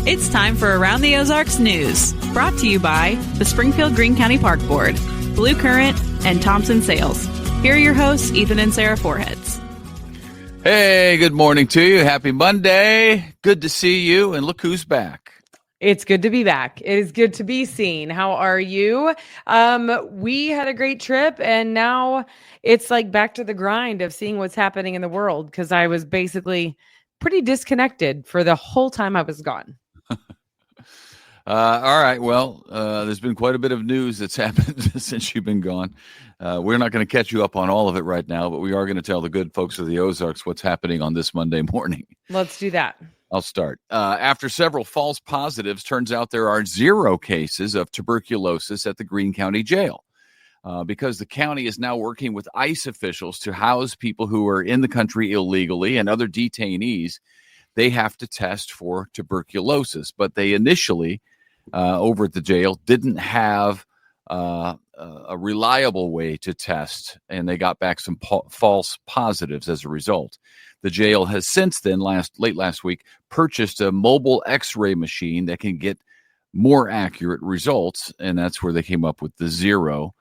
It's time for Around the Ozarks News, brought to you by the Springfield Greene County Park Board, Blue Current, and Thompson Sales. Here are your hosts, Ethan and Sarah Foreheads. Hey, good morning to you. Happy Monday. Good to see you. And look who's back. It's good to be back. It is good to be seen. How are you? We had a great trip, and now it's like back to the grind of seeing what's happening in the world, because I was basically pretty disconnected for the whole time I was gone. All right. Well, there's been quite a bit of news that's happened since you've been gone. We're not going to catch you up on all of it right now, but we are going to tell the good folks of the Ozarks what's happening on this Monday morning. Let's do that. I'll start. After several false positives, turns out there are 0 cases of tuberculosis at the Greene County Jail. Because the county is now working with ICE officials to house people who are in the country illegally and other detainees, they have to test for tuberculosis. But they initially, over at the jail, didn't have a reliable way to test, and they got back some false positives as a result. The jail has since then, late last week, purchased a mobile X-ray machine that can get more accurate results, and that's where they came up with the 0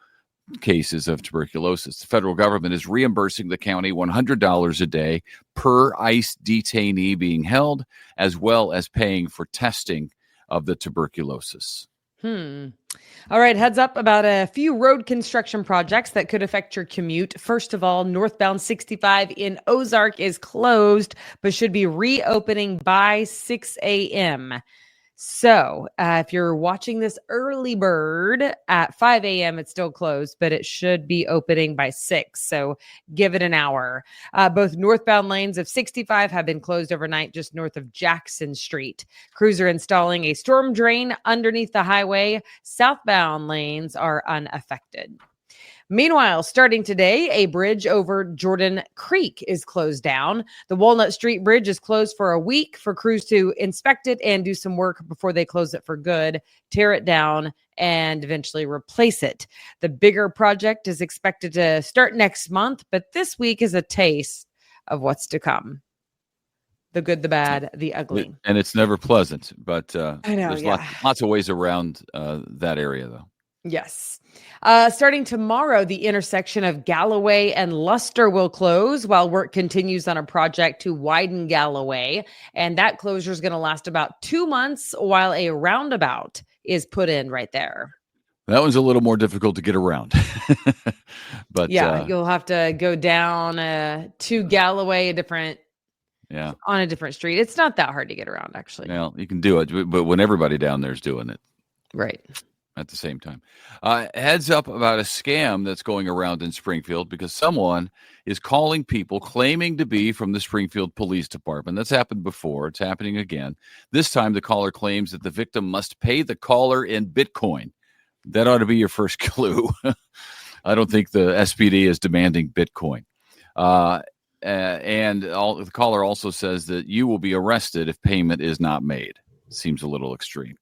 cases of tuberculosis. The federal government is reimbursing the county $100 a day per ICE detainee being held, as well as paying for testing of the tuberculosis. All right, heads up about a few road construction projects that could affect your commute. First of all, northbound 65 in Ozark is closed, but should be reopening by 6 a.m. So if you're watching this early bird at 5 a.m., it's still closed, but it should be opening by 6. So give it an hour. Both northbound lanes of 65 have been closed overnight just north of Jackson Street. Crews are installing a storm drain underneath the highway. Southbound lanes are unaffected. Meanwhile, starting today, a bridge over Jordan Creek is closed down. The Walnut Street Bridge is closed for a week for crews to inspect it and do some work before they close it for good, tear it down, and eventually replace it. The bigger project is expected to start next month, but this week is a taste of what's to come. The good, the bad, the ugly. And it's never pleasant, but I know, there's lots of ways around that area, though. Yes. Starting tomorrow, the intersection of Galloway and Luster will close while work continues on a project to widen Galloway. And that closure is going to last about 2 months while a roundabout is put in right there. That one's a little more difficult to get around. But yeah, you'll have to go down to Galloway, on a different street. It's not that hard to get around, actually. Well, you can do it, but when everybody down there is doing it. Right. At the same time. Heads up about a scam that's going around in Springfield because someone is calling people claiming to be from the Springfield Police Department. That's happened before. It's happening again. This time the caller claims that the victim must pay the caller in Bitcoin. That ought to be your first clue. I don't think the SPD is demanding Bitcoin. The caller also says that you will be arrested if payment is not made. Seems a little extreme.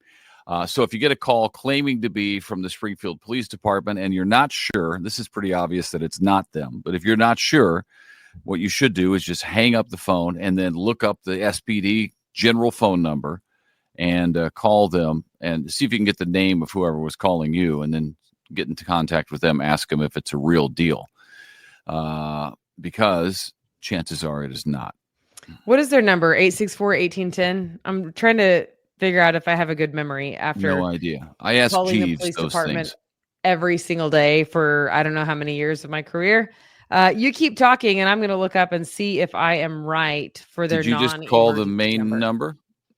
So if you get a call claiming to be from the Springfield Police Department and you're not sure, this is pretty obvious that it's not them. But if you're not sure, what you should do is just hang up the phone and then look up the SPD general phone number and call them and see if you can get the name of whoever was calling you and then get into contact with them, ask them if it's a real deal. Because chances are it is not. What is their number? 864-1810? I'm trying to figure out if I have a good memory after. No idea. I asked Jeeves police those department things every single day for I don't know how many years of my career. You keep talking, and I'm going to look up and see if I am right for their. Did you just call the main number?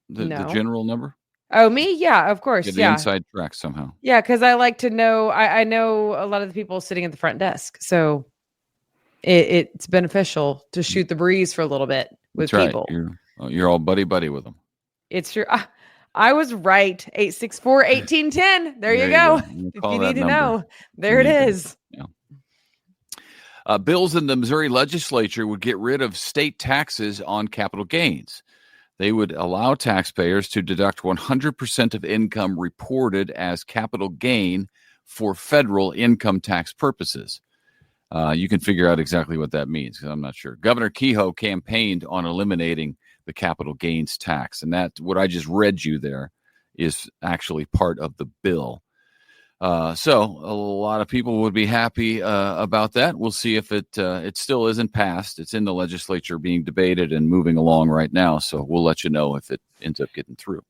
The general number? Oh, me? Yeah, of course. Get the inside track somehow. Yeah, because I like to know. I know a lot of the people sitting at the front desk, so it's beneficial to shoot the breeze for a little bit with people. You're all buddy with them. It's true. I was right. 864-1810. There you go. If you need to know, there it is. Yeah. Bills in the Missouri legislature would get rid of state taxes on capital gains. They would allow taxpayers to deduct 100% of income reported as capital gain for federal income tax purposes. You can figure out exactly what that means because I'm not sure. Governor Kehoe campaigned on eliminating the capital gains tax. And that, what I just read you there, is actually part of the bill. So a lot of people would be happy about that. We'll see if it still isn't passed. It's in the legislature being debated and moving along right now. So we'll let you know if it ends up getting through.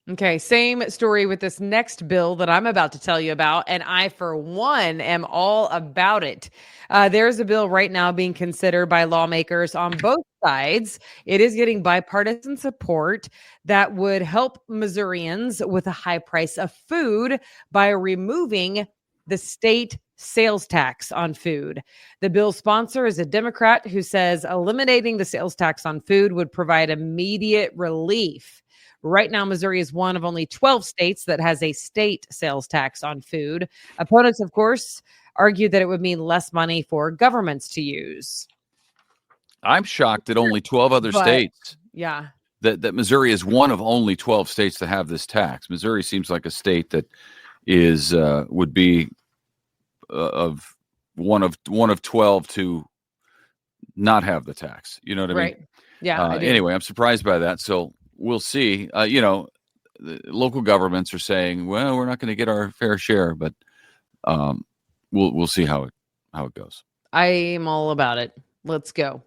Okay, same story with this next bill that I'm about to tell you about, and I, for one, am all about it. There's a bill right now being considered by lawmakers on both sides. It is getting bipartisan support that would help Missourians with a high price of food by removing the state sales tax on food. The bill's sponsor is a Democrat who says eliminating the sales tax on food would provide immediate relief. Right now, Missouri is one of only 12 states that has a state sales tax on food. Opponents, of course, argue that it would mean less money for governments to use. I'm shocked that only 12 other states. Yeah. That Missouri is one of only 12 states that have this tax. Missouri seems like a state that is would be of one of 12 to not have the tax. You know what I mean? Right. Yeah. Anyway, I'm surprised by that. So we'll see. The local governments are saying, well, we're not going to get our fair share, but we'll see how it goes. I'm all about it. Let's go.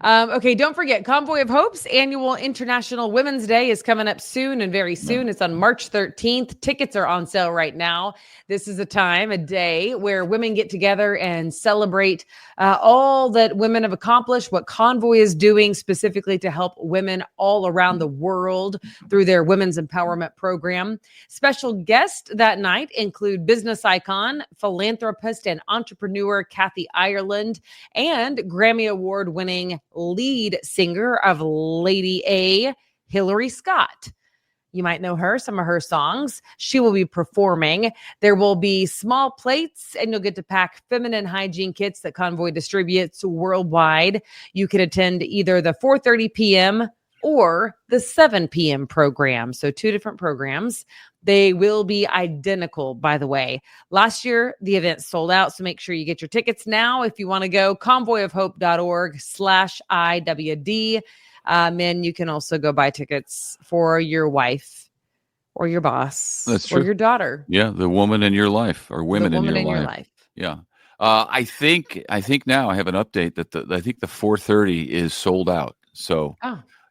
Okay, don't forget, Convoy of Hope's annual International Women's Day is coming up soon and very soon. It's on March 13th. Tickets are on sale right now. This is a day where women get together and celebrate all that women have accomplished, what Convoy is doing specifically to help women all around the world through their women's empowerment program. Special guests that night include business icon, philanthropist, and entrepreneur Kathy Ireland, and Grammy Award-winning lead singer of Lady A, Hillary Scott. You might know her, some of her songs. She will be performing. There will be small plates, and you'll get to pack feminine hygiene kits that Convoy distributes worldwide. You can attend either the 4:30 p.m. or the 7 p.m. program. So 2 different programs. They will be identical, by the way. Last year, the event sold out, so make sure you get your tickets now if you want to go. convoyofhope.org/IWD. And you can also go buy tickets for your wife or your boss. That's or true. Your daughter. Yeah, the woman in your life, or women in your life. Yeah. I think now I have an update that I think the 4:30 is sold out. So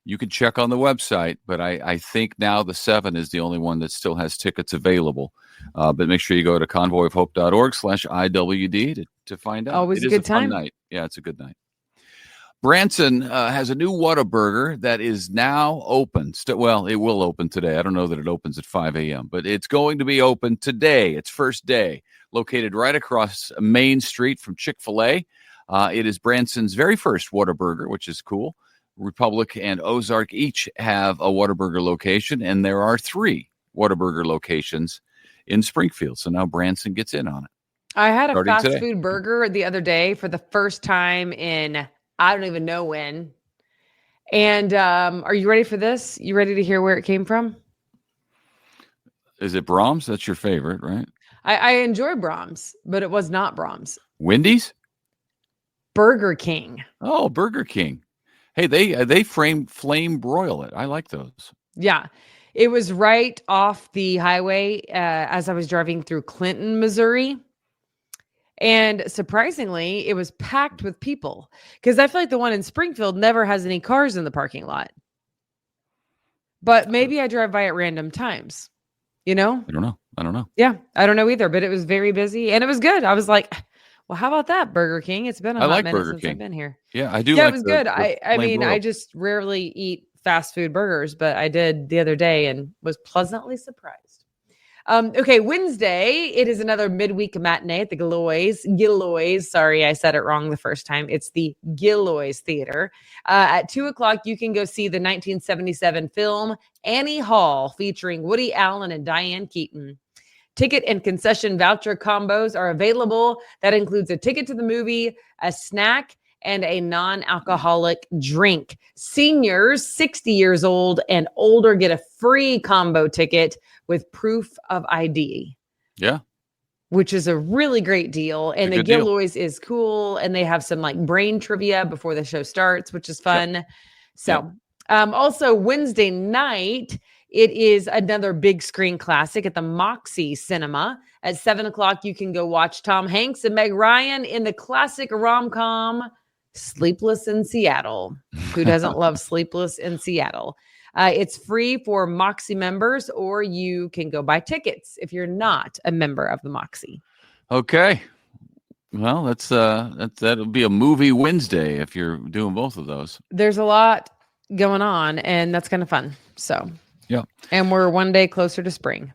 you can check on the website, but I think now the 7 is the only one that still has tickets available. But make sure you go to convoyofhope.org/IWD to find out. Always a good time. Fun night. Yeah, it's a good night. Branson has a new Whataburger that is now open. Well, it will open today. I don't know that it opens at 5 a.m., but it's going to be open today. It's first day. Located right across Main Street from Chick-fil-A. It is Branson's very first Whataburger, which is cool. Republic and Ozark each have a Whataburger location, and there are 3 Whataburger locations in Springfield. So now Branson gets in on it. I had a fast food burger the other day for the first time in I don't even know when. And are you ready for this? You ready to hear where it came from? Is it Brahms? That's your favorite, right? I enjoy Brahms, but it was not Brahms. Wendy's? Burger King. Oh, Burger King. Hey, they flame broil it. I like those. Yeah. It was right off the highway as I was driving through Clinton, Missouri. And surprisingly, it was packed with people because I feel like the one in Springfield never has any cars in the parking lot. But maybe I drive by at random times, you know? I don't know. Yeah, I don't know either, but it was very busy and it was good. I was like, well, how about that, Burger King? It's been a hot minute since I've been here. Yeah, I do. Yeah, like it was the good. I mean, broil. I just rarely eat fast food burgers, but I did the other day and was pleasantly surprised. Okay, Wednesday, it is another midweek matinee at the Gilloys. Sorry, I said it wrong the first time. It's the Gilloys Theater. At 2:00, you can go see the 1977 film Annie Hall, featuring Woody Allen and Diane Keaton. Ticket and concession voucher combos are available. That includes a ticket to the movie, a snack, and a non-alcoholic drink. Seniors 60 years old and older get a free combo ticket with proof of ID. Yeah. Which is a really great deal. And the Gilloys is cool. And they have some like brain trivia before the show starts, which is fun. Yep. So Also, Wednesday night, it is another big screen classic at the Moxie Cinema. At 7:00, you can go watch Tom Hanks and Meg Ryan in the classic rom-com Sleepless in Seattle. Who doesn't love Sleepless in Seattle? It's free for Moxie members, or you can go buy tickets if you're not a member of the Moxie. Okay. Well, that'll be a movie Wednesday if you're doing both of those. There's a lot going on, and that's kind of fun. So, yeah. And we're one day closer to spring.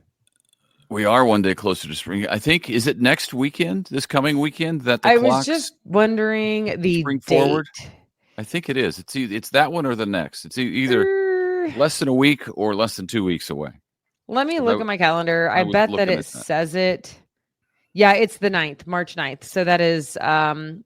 We are one day closer to spring. I think, is it next weekend, this coming weekend, that the I clocks was just wondering the spring date. forward? I think it is. It's that one or the next. It's either less than a week or less than 2 weeks away. Let me look at my calendar. I bet that it says it. Yeah, it's the 9th, March 9th. So that is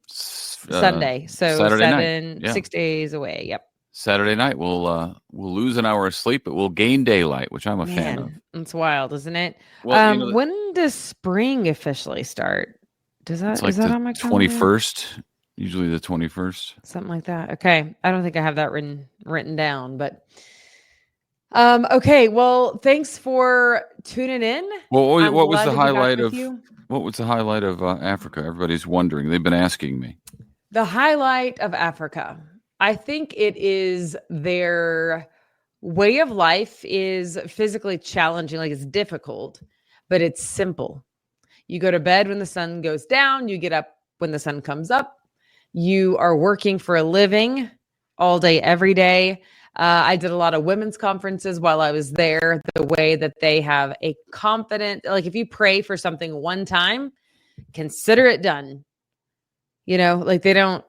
Sunday. So Saturday 6 days away. Yep. Saturday night, we'll lose an hour of sleep, but we'll gain daylight, which I'm a fan of. It's wild, isn't it? Well, when does spring officially start? Is that on my calendar? 21st? Usually the 21st. Something like that. Okay. I don't think I have that written down, but okay. Well, thanks for tuning in. Well, what was the highlight of Africa? Everybody's wondering. They've been asking me. The highlight of Africa. I think it is their way of life is physically challenging. Like, it's difficult, but it's simple. You go to bed when the sun goes down. You get up when the sun comes up. You are working for a living all day, every day. I did a lot of women's conferences while I was there. The way that they have a confident, like, if you pray for something one time, consider it done. You know, like, they don't,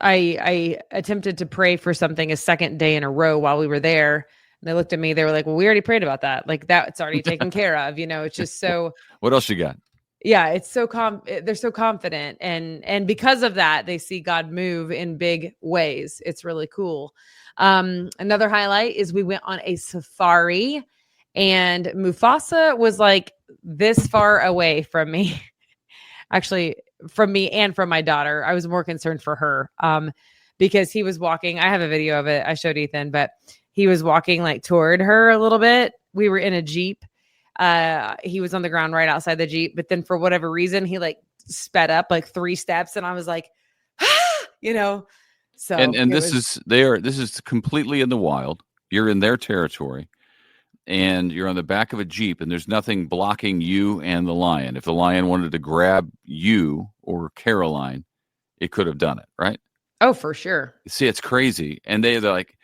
I attempted to pray for something a second day in a row while we were there. And they looked at me, they were like, well, we already prayed about that. Like, that's already taken care of. You know, it's just so. What else you got? Yeah, it's so they're so confident. And because of that, they see God move in big ways. It's really cool. Another highlight is we went on a safari, and Mufasa was like this far away from me. Actually, from me and from my daughter. I was more concerned for her because he was walking. I have a video of it. I showed Ethan, but he was walking like toward her a little bit. We were in a Jeep. He was on the ground right outside the Jeep, but then for whatever reason, he like sped up like 3 steps, and I was like, you know. So and this is completely in the wild. You're in their territory, and you're on the back of a Jeep, and there's nothing blocking you and the lion. If the lion wanted to grab you or Caroline, it could have done it, right? Oh, for sure. See, it's crazy. And they're like,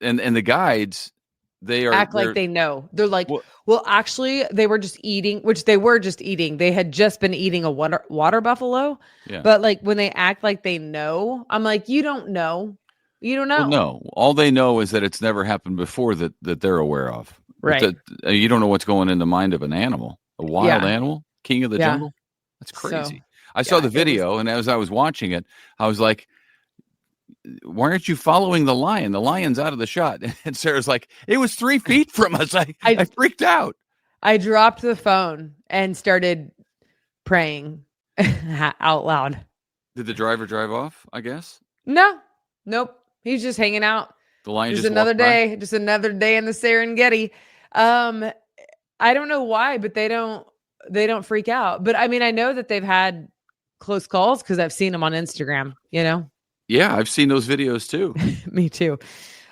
and the guides, act like they know. They're like, well, actually, they were just eating, which they were just eating. They had just been eating a water buffalo. Yeah. But like, when they act like they know, I'm like, you don't know. You don't know. Well, no, all they know is that it's never happened before that they're aware of. Right. You don't know what's going in the mind of an animal, a wild animal, king of the jungle. That's crazy. So, I saw the video, and as I was watching it, I was like, why aren't you following the lion? The lion's out of the shot. And Sarah's like, it was 3 feet from us. I freaked out. I dropped the phone and started praying out loud. Did the driver drive off, I guess? Nope. He's just hanging out. The lion just another day, just another day in the Serengeti. I don't know why, but they don't freak out. But I mean, I know that they've had close calls because I've seen them on Instagram, you know? Yeah, I've seen those videos too. Me too.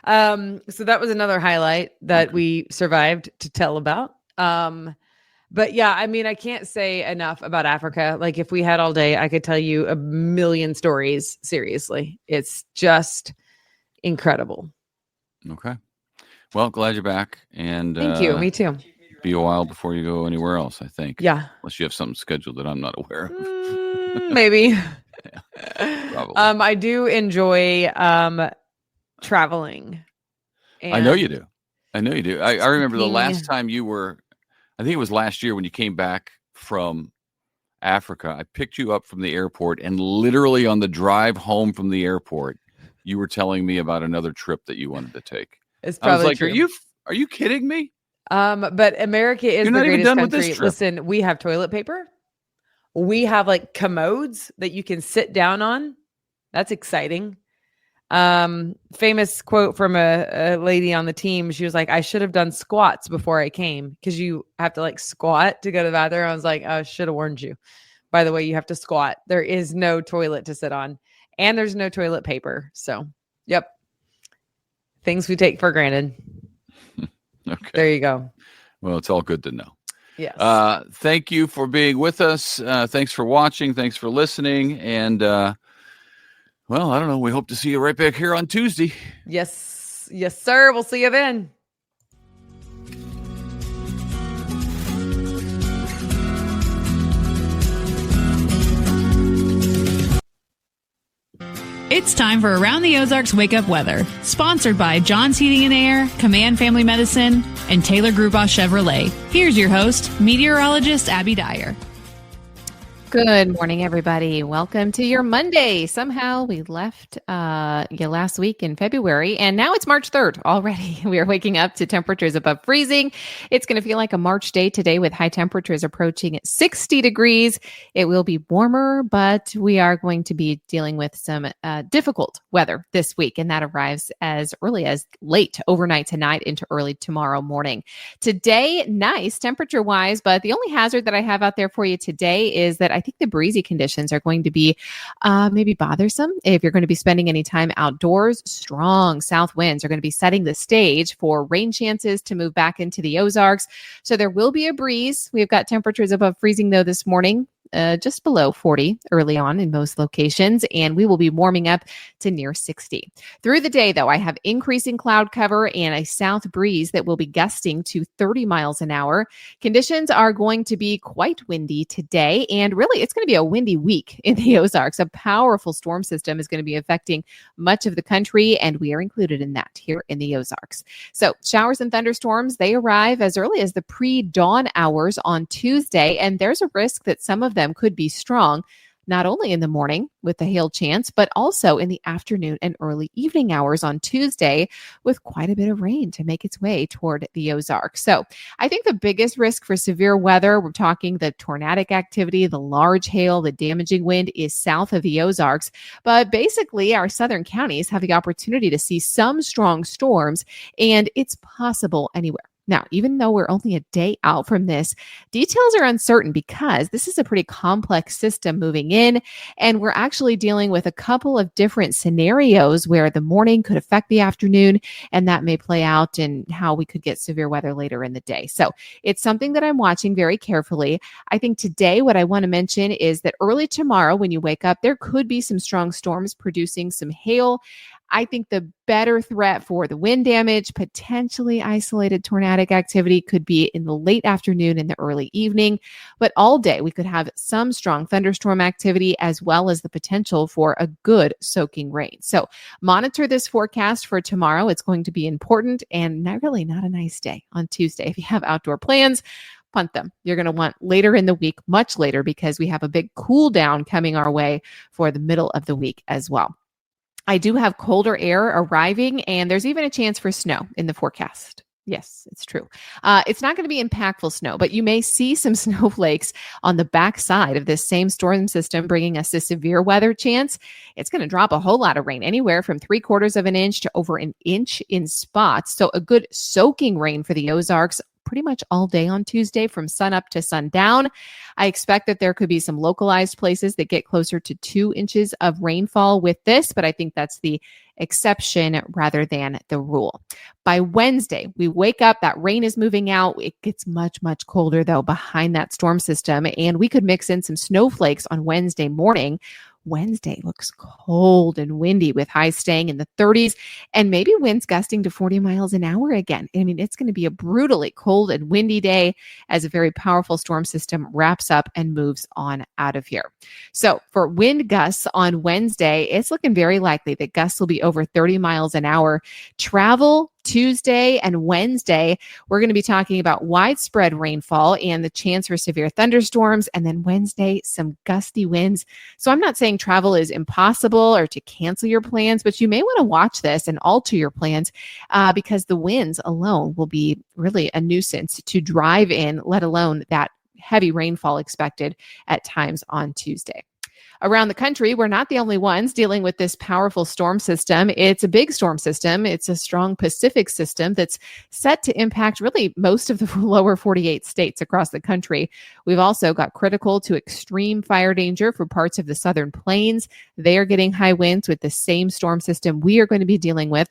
So that was another highlight that we survived to tell about. But yeah, I mean, I can't say enough about Africa. Like, if we had all day, I could tell you a million stories. Seriously. It's just incredible. Okay. Well, glad you're back. And thank you. Me too. Be a while before you go anywhere else, I think. Yeah. Unless you have something scheduled that I'm not aware of. Maybe. Yeah, probably. I do enjoy traveling. I know you do. I remember the last time you were, I think it was last year when you came back from Africa. I picked you up from the airport, and literally on the drive home from the airport, you were telling me about another trip that you wanted to take. It's probably I was like, true. Are you kidding me? But America is the greatest country. Listen, we have toilet paper. We have like commodes that you can sit down on. That's exciting. Famous quote from a lady on the team. She was like, I should have done squats before I came, because you have to like squat to go to the bathroom. I was like, I should have warned you. By the way, you have to squat. There is no toilet to sit on, and there's no toilet paper. So, yep. Things we take for granted. Okay. There you go. Well, it's all good to know. Yes. Thank you for being with us. Thanks for watching. Thanks for listening. And, well, I don't know. We hope to see you right back here on Tuesday. Yes. Yes, sir. We'll see you then. It's time for Around the Ozarks Wake Up Weather, sponsored by John's Heating and Air, Command Family Medicine, and Taylor Grubaugh Chevrolet. Here's your host, meteorologist Abby Dyer. Good morning, everybody. Welcome to your Monday. Somehow we left last week in February, and now it's March 3rd already. We are waking up to temperatures above freezing. It's going to feel like a March day today with high temperatures approaching 60 degrees. It will be warmer, but we are going to be dealing with some difficult weather this week, and that arrives as early as late overnight tonight into early tomorrow morning. Today, nice temperature-wise, but the only hazard that I have out there for you today is that I think the breezy conditions are going to be maybe bothersome. If you're going to be spending any time outdoors, strong south winds are going to be setting the stage for rain chances to move back into the Ozarks. So there will be a breeze. We've got temperatures above freezing, though, this morning. Just below 40 early on in most locations, and we will be warming up to near 60. Through the day, though, I have increasing cloud cover and a south breeze that will be gusting to 30 miles an hour. Conditions are going to be quite windy today, and really it's going to be a windy week in the Ozarks. A powerful storm system is going to be affecting much of the country, and we are included in that here in the Ozarks. So showers and thunderstorms, they arrive as early as the pre-dawn hours on Tuesday, and there's a risk that some of them could be strong, not only in the morning with the hail chance, but also in the afternoon and early evening hours on Tuesday, with quite a bit of rain to make its way toward the Ozarks. So I think the biggest risk for severe weather, we're talking the tornadic activity, the large hail, the damaging wind, is south of the Ozarks. But basically, our southern counties have the opportunity to see some strong storms, and it's possible anywhere. Now, even though we're only a day out from this, details are uncertain because this is a pretty complex system moving in, and we're actually dealing with a couple of different scenarios where the morning could affect the afternoon, and that may play out in how we could get severe weather later in the day. So it's something that I'm watching very carefully. I think today what I want to mention is that early tomorrow when you wake up, there could be some strong storms producing some hail. I think the better threat for the wind damage, potentially isolated tornadic activity, could be in the late afternoon and the early evening. But all day, we could have some strong thunderstorm activity as well as the potential for a good soaking rain. So monitor this forecast for tomorrow. It's going to be important and not a nice day on Tuesday. If you have outdoor plans, punt them. You're going to want later in the week, much later, because we have a big cool down coming our way for the middle of the week as well. I do have colder air arriving, and there's even a chance for snow in the forecast. Yes, it's true. It's not going to be impactful snow, but you may see some snowflakes on the backside of this same storm system, bringing us a severe weather chance. It's going to drop a whole lot of rain, anywhere from 3/4 of an inch to over an inch in spots. So a good soaking rain for the Ozarks pretty much all day on Tuesday from sun up to sundown. I expect that there could be some localized places that get closer to 2 inches of rainfall with this, but I think that's the exception rather than the rule. By Wednesday, we wake up, that rain is moving out. It gets much, much colder though behind that storm system, and we could mix in some snowflakes on Wednesday morning. Wednesday looks cold and windy with highs staying in the 30s and maybe winds gusting to 40 miles an hour again. I mean, it's going to be a brutally cold and windy day as a very powerful storm system wraps up and moves on out of here. So for wind gusts on Wednesday, it's looking very likely that gusts will be over 30 miles an hour. Travel Tuesday and Wednesday, we're going to be talking about widespread rainfall and the chance for severe thunderstorms. And then Wednesday, some gusty winds. So I'm not saying travel is impossible or to cancel your plans, but you may want to watch this and alter your plans because the winds alone will be really a nuisance to drive in, let alone that heavy rainfall expected at times on Tuesday. Around the country, we're not the only ones dealing with this powerful storm system. It's a big storm system. It's a strong Pacific system that's set to impact really most of the lower 48 states across the country. We've also got critical to extreme fire danger for parts of the southern plains. They are getting high winds with the same storm system we are going to be dealing with.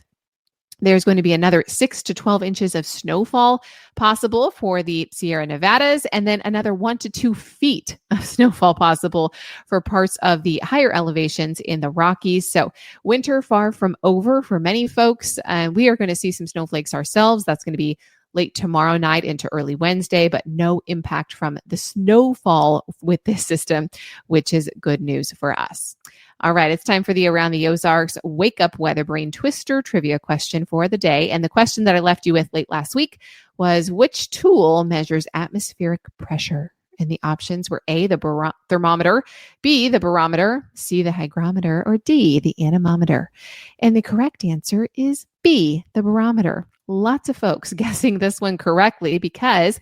There's going to be another 6 to 12 inches of snowfall possible for the Sierra Nevadas, and then another 1 to 2 feet of snowfall possible for parts of the higher elevations in the Rockies. So winter far from over for many folks. We are going to see some snowflakes ourselves. That's going to be late tomorrow night into early Wednesday, but no impact from the snowfall with this system, which is good news for us. All right, it's time for the Around the Ozarks Wake Up Weather Brain Twister trivia question for the day. And the question that I left you with late last week was, which tool measures atmospheric pressure? And the options were A, the thermometer, B, the barometer, C, the hygrometer, or D, the anemometer. And the correct answer is B, the barometer. Lots of folks guessing this one correctly because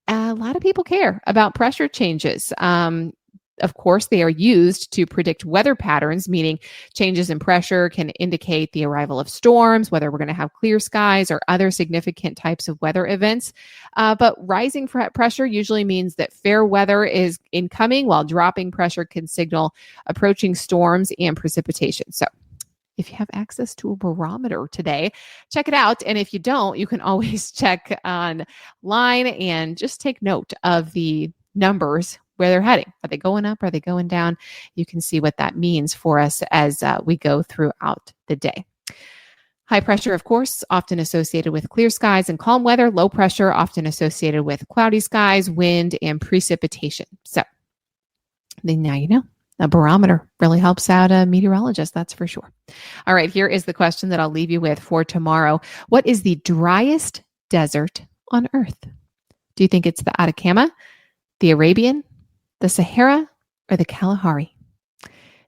a lot of people care about pressure changes. Of course, they are used to predict weather patterns, meaning changes in pressure can indicate the arrival of storms, whether we're going to have clear skies or other significant types of weather events. But rising pressure usually means that fair weather is incoming, while dropping pressure can signal approaching storms and precipitation. So if you have access to a barometer today, check it out. And if you don't, you can always check online and just take note of the numbers, where they're heading. Are they going up? Are they going down? You can see what that means for us as we go throughout the day. High pressure, of course, often associated with clear skies and calm weather. Low pressure, often associated with cloudy skies, wind, and precipitation. So then now you know. A barometer really helps out a meteorologist, that's for sure. All right, here is the question that I'll leave you with for tomorrow. What is the driest desert on Earth? Do you think it's the Atacama, the Arabian, the Sahara, or the Kalahari?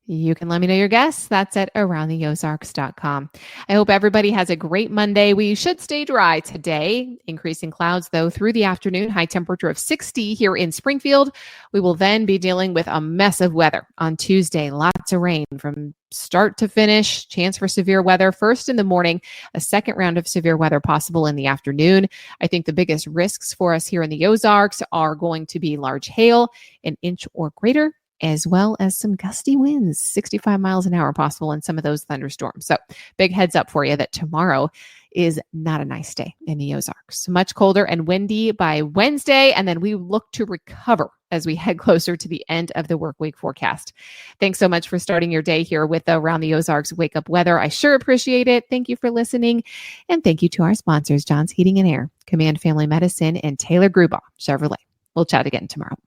You can let me know your guess. That's at aroundtheozarks.com. I hope everybody has a great Monday. We should stay dry today. Increasing clouds, though, through the afternoon. High temperature of 60 here in Springfield. We will then be dealing with a mess of weather on Tuesday. Lots of rain from start to finish. Chance for severe weather first in the morning. A second round of severe weather possible in the afternoon. I think the biggest risks for us here in the Ozarks are going to be large hail, an inch or greater, as well as some gusty winds, 65 miles an hour possible in some of those thunderstorms. So big heads up for you that tomorrow is not a nice day in the Ozarks. Much colder and windy by Wednesday, and then we look to recover as we head closer to the end of the work week forecast. Thanks so much for starting your day here with the Around the Ozarks Wake Up Weather. I sure appreciate it. Thank you for listening. And thank you to our sponsors, John's Heating and Air, Command Family Medicine, and Taylor Grubaugh Chevrolet. We'll chat again tomorrow.